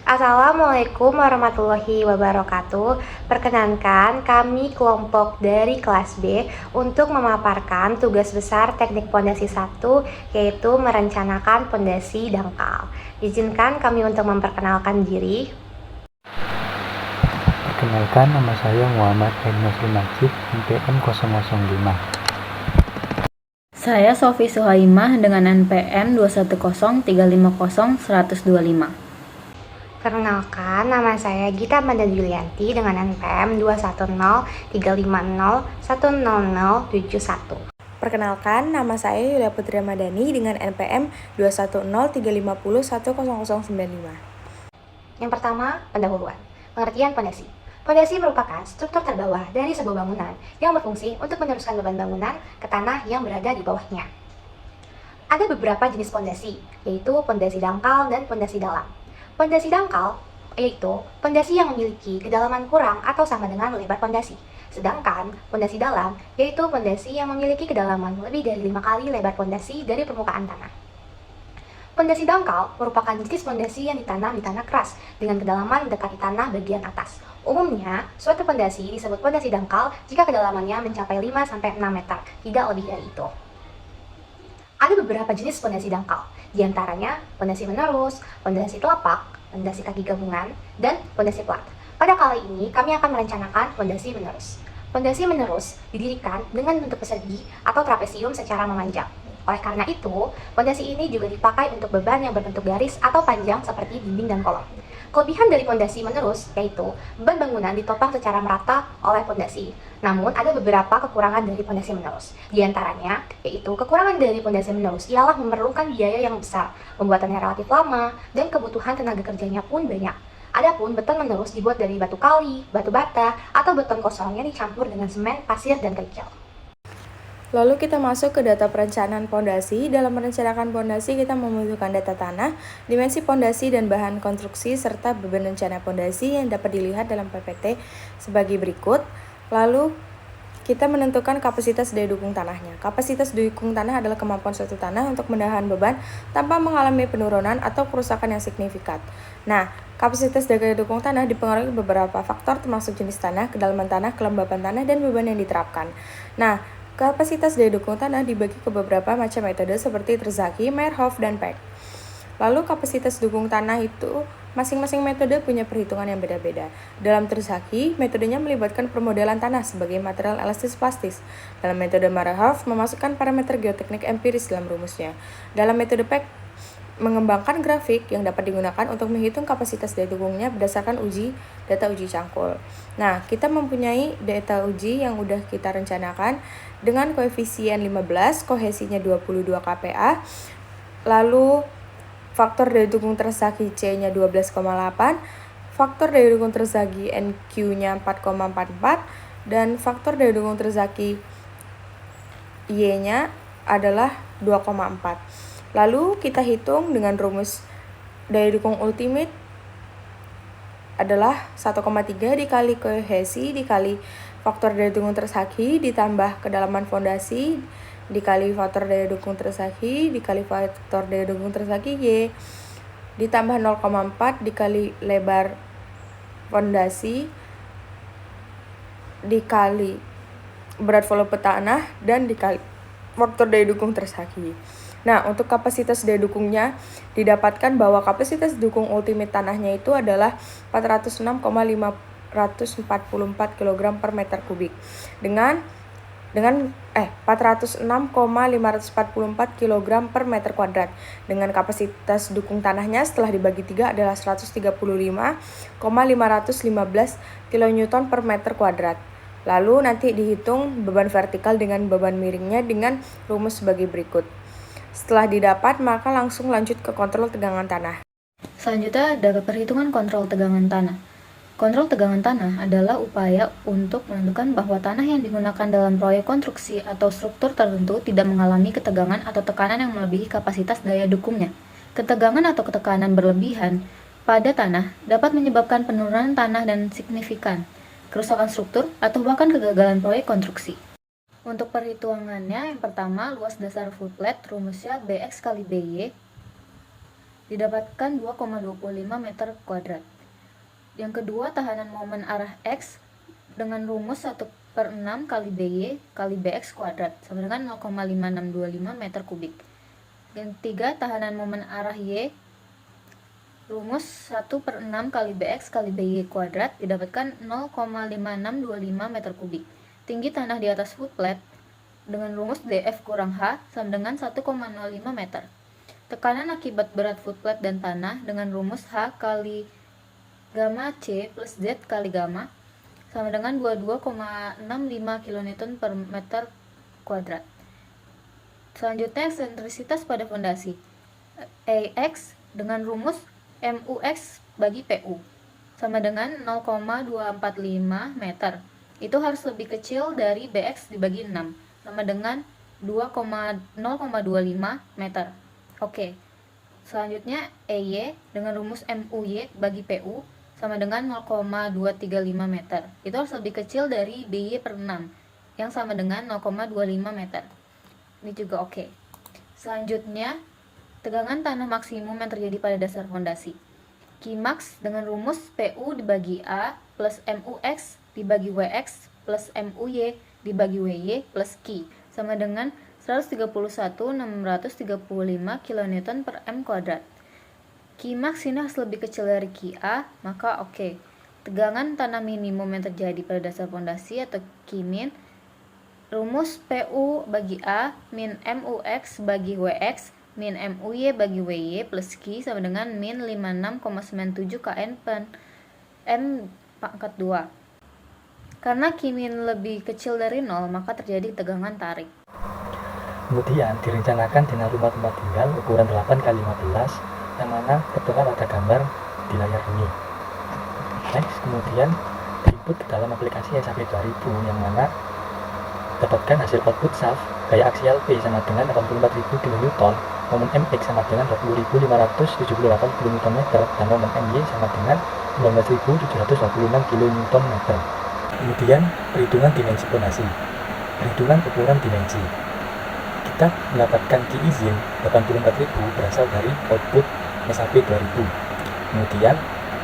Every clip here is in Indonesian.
Assalamualaikum warahmatullahi wabarakatuh. Perkenankan, kami kelompok dari kelas B untuk memaparkan tugas besar teknik pondasi 1, yaitu merencanakan pondasi dangkal. Izinkan kami untuk memperkenalkan diri. Perkenalkan, nama saya Muhammad Muslim Majid, NPM 005. Saya Sofi Suhaimah dengan NPM 210350125. Perkenalkan, nama saya Gita Manda Julianti dengan NPM 21035010071. Perkenalkan, nama saya Yulia Putri Ramadhani dengan NPM 21035010095. Yang pertama, pendahuluan. Pengertian pondasi. Pondasi merupakan struktur terbawah dari sebuah bangunan yang berfungsi untuk meneruskan beban bangunan ke tanah yang berada di bawahnya. Ada beberapa jenis pondasi, yaitu pondasi dangkal dan pondasi dalam. Pondasi dangkal yaitu pondasi yang memiliki kedalaman kurang atau sama dengan lebar pondasi. Sedangkan pondasi dalam yaitu pondasi yang memiliki kedalaman lebih dari 5 kali lebar pondasi dari permukaan tanah. Pondasi dangkal merupakan jenis pondasi yang ditanam di tanah keras dengan kedalaman mendekati tanah bagian atas. Umumnya, suatu pondasi disebut pondasi dangkal jika kedalamannya mencapai 5-6 meter, tidak lebih dari itu. Ada beberapa jenis pondasi dangkal, diantaranya pondasi menerus, pondasi telapak, pondasi kaki gabungan, dan pondasi plat. Pada kali ini, kami akan merencanakan pondasi menerus. Pondasi menerus didirikan dengan bentuk persegi atau trapesium secara memanjang. Oleh karena itu, pondasi ini juga dipakai untuk beban yang berbentuk garis atau panjang seperti dinding dan kolom. Kelebihan dari pondasi menerus yaitu beban bangunan ditopang secara merata oleh pondasi. Namun, ada beberapa kekurangan dari pondasi menerus. Di antaranya, yaitu kekurangan dari pondasi menerus ialah memerlukan biaya yang besar, pembuatannya relatif lama, dan kebutuhan tenaga kerjanya pun banyak. Adapun beton menerus dibuat dari batu kali, batu bata, atau beton kosong yang dicampur dengan semen, pasir, dan kerikil. Lalu kita masuk ke data perencanaan pondasi. Dalam merencanakan pondasi, kita membutuhkan data tanah, dimensi pondasi dan bahan konstruksi, serta beban rencana pondasi yang dapat dilihat dalam PPT sebagai berikut. Lalu kita menentukan kapasitas daya dukung tanahnya. Kapasitas daya dukung tanah adalah kemampuan suatu tanah untuk menahan beban tanpa mengalami penurunan atau kerusakan yang signifikan. Nah, kapasitas daya dukung tanah dipengaruhi beberapa faktor termasuk jenis tanah, kedalaman tanah, kelembapan tanah, dan beban yang diterapkan. Nah, kapasitas daya dukung tanah dibagi ke beberapa macam metode seperti Terzaghi, Meyerhof, dan Peck. Lalu kapasitas dukung tanah itu masing-masing metode punya perhitungan yang beda-beda. Dalam Terzaghi, metodenya melibatkan permodelan tanah sebagai material elastis plastis. Dalam metode Meyerhof, memasukkan parameter geoteknik empiris dalam rumusnya. Dalam metode Peck, mengembangkan grafik yang dapat digunakan untuk menghitung kapasitas daya dukungnya berdasarkan data uji cangkul. Nah, kita mempunyai data uji yang udah kita rencanakan dengan koefisien 15, kohesinya 22 kPa, lalu faktor daya dukung Terzaghi C-nya 12,8, faktor daya dukung Terzaghi NQ-nya 4,44, dan faktor daya dukung Terzaghi Y-nya adalah 2,4. Lalu kita hitung dengan rumus daya dukung ultimate adalah 1,3 dikali kohesi dikali faktor daya dukung Terzaghi ditambah kedalaman fondasi dikali faktor daya dukung Terzaghi dikali faktor daya dukung Terzaghi Y ditambah 0,4 dikali lebar fondasi dikali berat volume tanah dan dikali faktor daya dukung Terzaghi. Nah, untuk kapasitas daya dukungnya didapatkan bahwa kapasitas dukung ultimate tanahnya itu adalah 406,544 kg per meter kubik dengan 406,544 kg per meter kuadrat dengan kapasitas dukung tanahnya setelah dibagi 3 adalah 135,515 kN per meter kuadrat. Lalu nanti dihitung beban vertikal dengan beban miringnya dengan rumus sebagai berikut. Setelah didapat, maka langsung lanjut ke kontrol tegangan tanah. Selanjutnya ada perhitungan kontrol tegangan tanah. Kontrol tegangan tanah adalah upaya untuk menentukan bahwa tanah yang digunakan dalam proyek konstruksi atau struktur tertentu tidak mengalami ketegangan atau tekanan yang melebihi kapasitas daya dukungnya. Ketegangan atau ketekanan berlebihan pada tanah dapat menyebabkan penurunan tanah dan signifikan, kerusakan struktur, atau bahkan kegagalan proyek konstruksi. Untuk perhitungannya, yang pertama, luas dasar full plate, rumusnya BX kali BY didapatkan 2,25 meter kuadrat. Yang kedua, tahanan momen arah X dengan rumus 1/6 kali BY kali BX kuadrat sama dengan 0,5625 meter kubik. Yang ketiga, tahanan momen arah Y rumus 1/6 kali BX kali BY kuadrat didapatkan 0,5625 meter kubik. Tinggi tanah di atas foot plate dengan rumus DF kurang H sama dengan 1,05 meter. Tekanan akibat berat foot plate dan tanah dengan rumus H kali gamma C plus Z kali gamma sama dengan 22,65 kN per meter kuadrat. Selanjutnya, eksentrisitas pada fondasi AX dengan rumus MUX bagi PU sama dengan 0,245 meter. Itu harus lebih kecil dari BX dibagi 6 sama dengan 0,25 meter. Oke. Selanjutnya EY dengan rumus MUY bagi PU sama dengan 0,235 meter. Itu harus lebih kecil dari BY/6 yang sama dengan 0,25 meter. Ini juga oke. Selanjutnya, tegangan tanah maksimum yang terjadi pada dasar fondasi. Qmax dengan rumus PU dibagi A plus MUX dibagi WX plus MUY dibagi WY plus Q sama dengan 131.635 kN per M kuadrat. Qmax ini harus lebih kecil dari Qa, maka oke. Tegangan tanah minimum yang terjadi pada dasar fondasi atau Qmin, rumus PU bagi A min MUX bagi WX min MUY bagi WY plus Q sama dengan min 56,97 kN per M pangkat 2. Karena Qmin lebih kecil dari 0, maka terjadi tegangan tarik. Kemudian direncanakan dengan rumah-rumah tinggal ukuran 8x15 yang mana tertera pada gambar di layar ini. Next, kemudian diinput ke dalam aplikasi SAP 2000 yang mana dapatkan hasil output shaft gaya aksial P sama dengan 84.000 kN, momen MX sama dengan 20.578 kN dan momen MY sama dengan 19.726 kN. Kemudian perhitungan dimensi fondasi. Perhitungan ukuran dimensi. Kita mendapatkan key izin 84.000 berasal dari output SAP 2000. Kemudian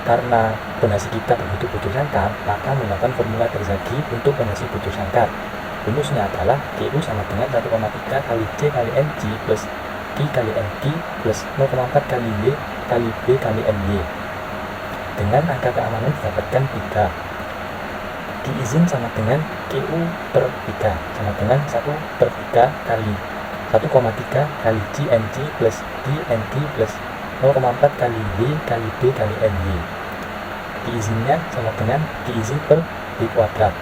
karena fondasi kita berbentuk bujur sangkar, maka menggunakan formula Terzaghi untuk fondasi bujur sangkar. Rumusnya adalah GU sama dengan 1,3 kali C kali NG plus Q kali NG plus 0,4 kali Y kali B kali MY. Dengan angka keamanan didapatkan 3. Key izin sama dengan QU per 3 sama dengan 1/3 kali 1,3 kali GNG plus DNG plus 0,4 kali Y kali B kali MY. Diizinnya sama dengan diizin per B kuadrat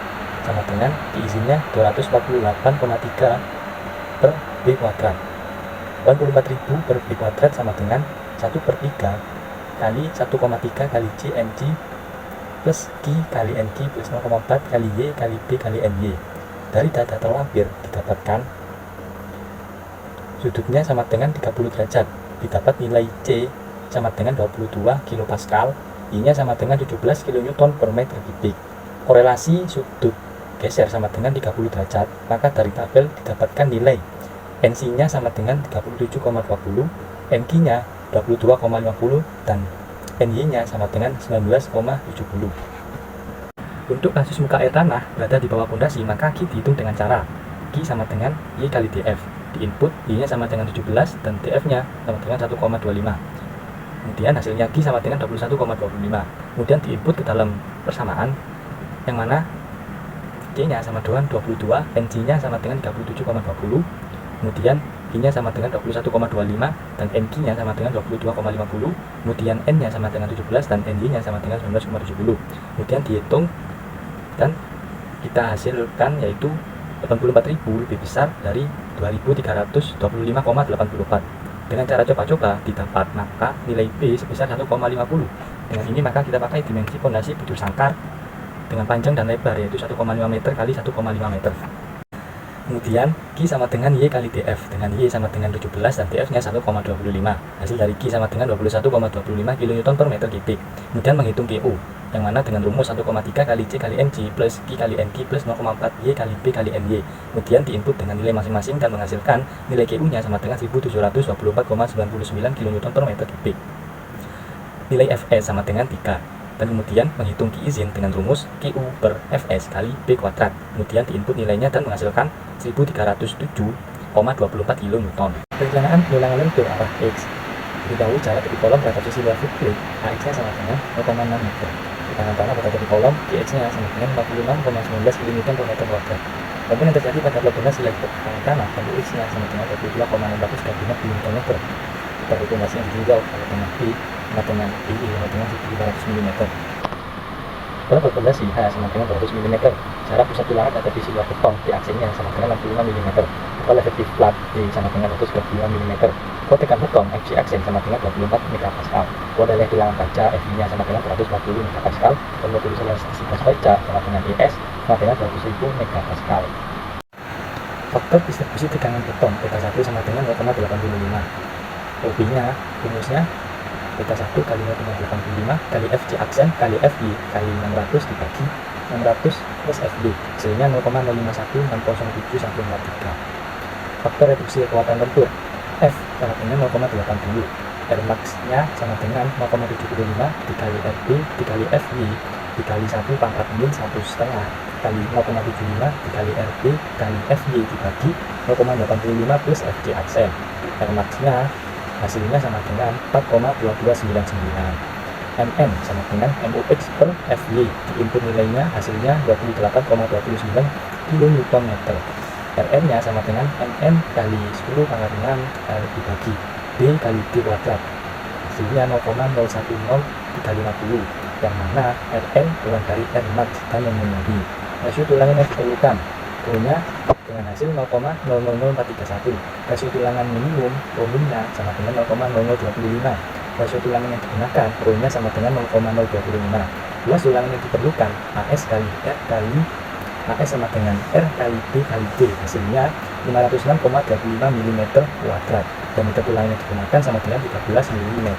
sama dengan diizinnya 248,3 per B kuadrat. 84.000 per B kuadrat sama dengan 1/3 kali 1,3 kali GNG plus Q kali NG plus 0,4 kali Y kali B kali MY. Dari data terlampir didapatkan sudutnya sama dengan 30 derajat, didapat nilai C sama dengan 22 kPa, I-nya sama dengan 17 kN per meter kubik. Korelasi sudut geser sama dengan 30 derajat, maka dari tabel didapatkan nilai NC-nya sama dengan 37,20, NQ-nya 22,50, dan NY-nya sama dengan 19,70. Untuk kasus muka air tanah berada di bawah fondasi, maka Q dihitung dengan cara Q sama dengan Y kali DF. Di input Y-nya sama dengan 17 dan DF-nya sama dengan 1,25. Kemudian hasilnya Q sama dengan 21,25. Kemudian di input ke dalam persamaan yang mana C-nya sama dengan 22, NC-nya sama dengan 37,20. Kemudian I-nya sama dengan 21,25 dan NQ-nya sama dengan 22,50. Kemudian N-nya sama dengan 17 dan NY-nya sama dengan 19,70. Kemudian dihitung dan kita hasilkan yaitu 84.000 lebih besar dari 2.325,84. Dengan cara coba-coba didapat maka nilai B sebesar 1,50. Dengan ini maka kita pakai dimensi fondasi bujur sangkar dengan panjang dan lebar yaitu 1,5 meter kali 1,5 meter. Kemudian Q sama dengan Y kali DF, dengan Y sama dengan 17 dan DF-nya 1,25. Hasil dari Q sama dengan 21,25 kN per meter kubik. Kemudian menghitung QU, yang mana dengan rumus 1,3 kali C kali NG plus Q kali NG plus 0,4 Y kali B kali MY. Kemudian diinput dengan nilai masing-masing dan menghasilkan nilai QU-nya sama dengan 1724,99 kN per meter kubik. nilai Fs sama dengan 3. Dan kemudian menghitung Q izin dengan rumus QU per Fs kali B kuadrat. Kemudian diinput nilainya dan menghasilkan 1307,24 kN. Perencanaan penulangan lentur arah X. Diketahui jarak tepi kolom terhadap sisi luar plate AX-nya sama dengan 0,6 meter. Tekanan tanah pada tepi kolom Qx-nya sama dengan 46,19 kN/m². Komponen yang terjadi pada blok fondasi yang tekanan tanah MUX-nya sama dengan 22,635 kN/m². Perhitungan yang ditinjau pada tengah P sama dengan BI sama dengan 1.500 mm. Pada blok fondasi H sama dengan 200 mm. Jarak pusat tulangan pada sisi luar beton di aksennya sama dengan 65 mm. Total efektif flat D sama dengan 135 mm. Kuat tekan beton FC aksen sama dengan 24 MPa. Kuat daya tulangan baja FI-nya sama dengan 140 MPa. Dan modulus elastisitas baja sama dengan ES sama dengan 200.000 MPa. Faktor distribusi tegangan beton beta 1 sama dengan 0,85. OB-nya rumusnya beta 1 kali 0,85 kali FC aksen kali FI kali 600 dibagi 600 plus FD, hasilnya 0,051607,143. Faktor reduksi kekuatan lentur F sama dengan 0,80, R max-nya sama dengan 0,75 dikali RB dikali FY dikali 1 pangkat min 1,5 kali 0,75 dikali RB kali FY dibagi 0,85 plus FJ aksen. R max-nya hasilnya sama dengan 4,2299. MN sama dengan MUX per FY, diinput nilainya hasilnya 28,29 kN/m. Rn-nya sama dengan Mn kali 10 pangkat 6 kali dibagi D kali D kuadrat, hasilnya 0,010350, yang mana Rn kurang dari R max dan memenuhi rasio tulangan yang diperlukan Rho-nya dengan hasil 0,000431. Rasio tulangan minimum Rho-nya sama dengan 0,0025. Rasio tulangan yang digunakan Rho-nya sama dengan 0,025. Luas tulangan yang diperlukan AS kali R kali AS sama dengan R kali D kali D, hasilnya 506,35 mm kuadrat. Diameter tulangan yang digunakan sama dengan 13 mm.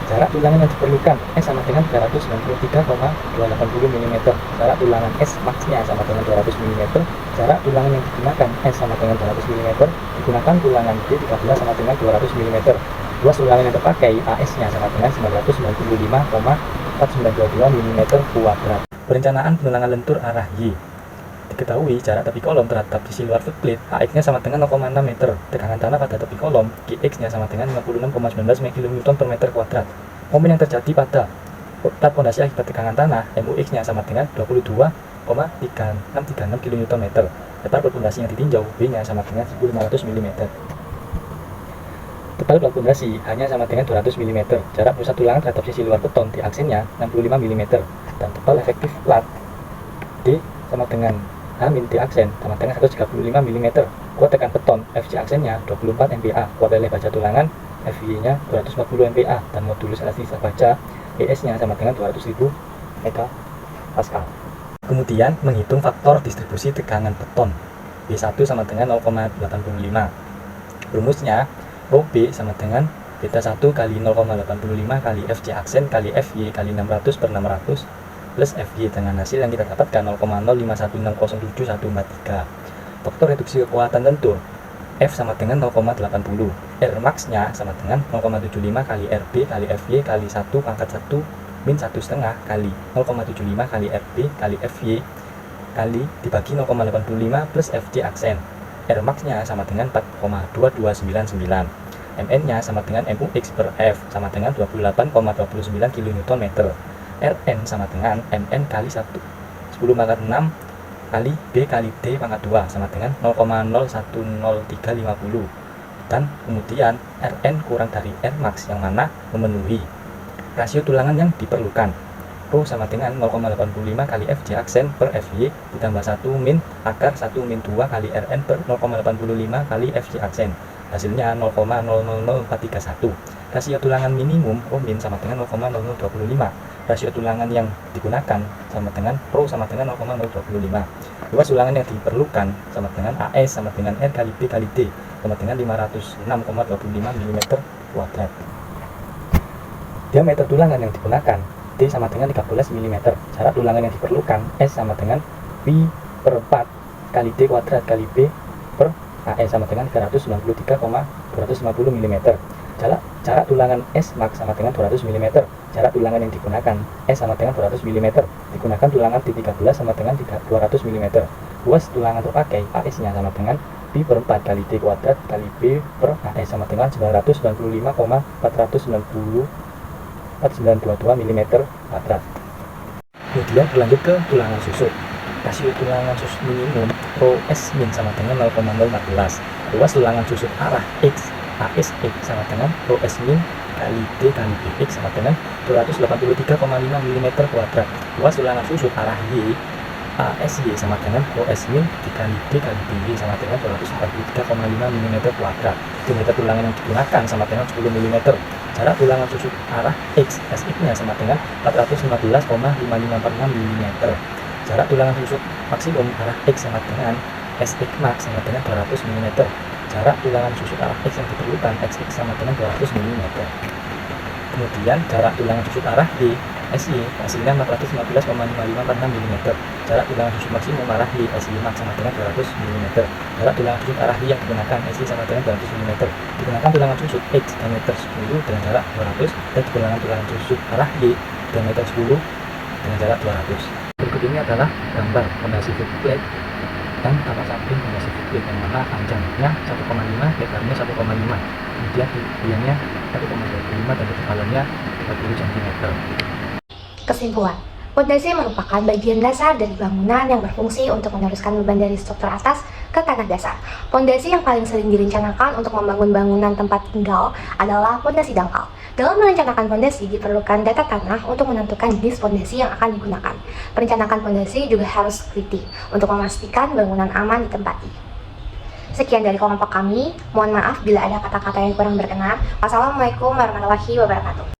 Jarak tulangan yang diperlukan S sama dengan 393,280 mm. Jarak tulangan S max-nya sama dengan 200 mm. Jarak tulangan yang digunakan S sama dengan 200 mm. Digunakan tulangan D 13 sama dengan 200 mm. Luas tulangan yang terpakai AS-nya sama dengan 995,492 mm kuadrat. Perencanaan penulangan lentur arah Y. Diketahui jarak tepi kolom terhadap sisi luar footplate AX-nya sama dengan 0,6 meter. Tekanan tanah pada tepi kolom QX-nya sama dengan 56,19 kN/m². Momen yang terjadi pada plat fondasi akibat tekanan tanah MUX-nya sama dengan 22,3636 kN/m. Lebar plat fondasi yang ditinjau B-nya sama dengan 1.500 mm. Tebal plat fondasi hanya sama dengan 200 mm. Jarak pusat tulangan terhadap sisi luar beton di aksennya 65 mm. Dan tebal efektif plat D sama dengan H-D aksen sama dengan 135 mm. Kuat tekan beton FC aksennya 24 MPa. Kuat leleh baja tulangan FY-nya 240 MPa. Dan modulus elastisitas baja ES-nya sama dengan 200.000 MPa. Kemudian menghitung faktor distribusi tegangan beton B1 sama dengan 0,85. Rumusnya OB sama dengan beta 1 kali 0,85 kali FC aksen kali FY kali 600 per 600 plus FY dengan hasil yang kita dapatkan 0,051607143. Faktor reduksi kekuatan lentur F sama dengan 0,80. R max-nya sama dengan 0,75 kali RB kali FY kali 1 pangkat 1 min 1,5 kali 0,75 kali RB kali FY kali dibagi 0,85 plus FJ aksen. R max-nya sama dengan 4,2299. MN-nya sama dengan MUX per F sama dengan 28,29 kN/m. Rn sama dengan Mn kali 10 pangkat 6 kali B kali D pangkat 2 sama dengan 0,010350. Dan kemudian Rn kurang dari R max yang mana memenuhi rasio tulangan yang diperlukan. Rho sama dengan 0,85 kali FJ aksen per FY ditambah 1 min akar 1 min 2 kali Rn per 0,85 kali FJ aksen. Hasilnya 0,000431. Rasio tulangan minimum Rho min sama dengan 0,0025. Rasio tulangan yang digunakan sama dengan Rho sama dengan 0,025. Luas tulangan yang diperlukan sama dengan AS sama dengan R kali B kali D sama dengan 506,25 mm kuadrat. Diameter tulangan yang digunakan D sama dengan 13 mm. Jarak tulangan yang diperlukan S sama dengan Pi per 4 kali D kuadrat kali B per AS sama dengan 393,250 mm. Jarak tulangan S max sama dengan 200 mm. Jarak tulangan yang digunakan S sama dengan 200 mm. Digunakan tulangan D13 sama dengan 200 mm. Luas tulangan terpakai AS-nya sama dengan Pi per 4 kali D kuadrat kali B per AS sama dengan 995,422 mm kuadrat. Kemudian berlanjut ke tulangan susut. Rasio tulangan susut minimum rho S min sama dengan 0,014. Luas tulangan susut arah X AS X sama dengan rho S min kali D kali BX sama dengan 283,5 mm kuadrat. Luas tulangan susut arah Y ASY sama dengan rho S min dikali D kali BY sama dengan 243,5 mm kuadrat. Diameter tulangan yang digunakan sama dengan 10 mm. Jarak tulangan susut arah X SX nya sama dengan 415,5546 mm. Jarak tulangan susut maksimum arah X sama dengan SX max sama dengan 200 mm. Jarak tulangan susut arah X yang diperlukan XX sama dengan 200 mm. Kemudian jarak tulangan susut arah Y SY hasilnya 415,5546 mm. Jarak tulangan susut maksimum arah Y SY max sama dengan 200 mm. Jarak tulangan susut arah Y yang digunakan SY sama dengan 200 mm. Digunakan tulangan susut X diameter 10 dengan jarak 200 dan digunakan tulangan susut arah Y diameter 10 dengan jarak 200. Berikut ini adalah gambar fondasi footplate dan tapak samping fondasi footplate yang mana panjangnya 1,5, lebarnya 1,5, kemudian tingginya 1,25 dan ketebalannya 30 cm. Kesimpulan, pondasi merupakan bagian dasar dari bangunan yang berfungsi untuk meneruskan beban dari struktur atas ke tanah dasar. Pondasi yang paling sering direncanakan untuk membangun bangunan tempat tinggal adalah pondasi dangkal. Dalam merencanakan pondasi diperlukan data tanah untuk menentukan jenis pondasi yang akan digunakan. Perencanaan pondasi juga harus teliti untuk memastikan bangunan aman ditempati. Sekian dari kelompok kami. Mohon maaf bila ada kata-kata yang kurang berkenan. Wassalamualaikum warahmatullahi wabarakatuh.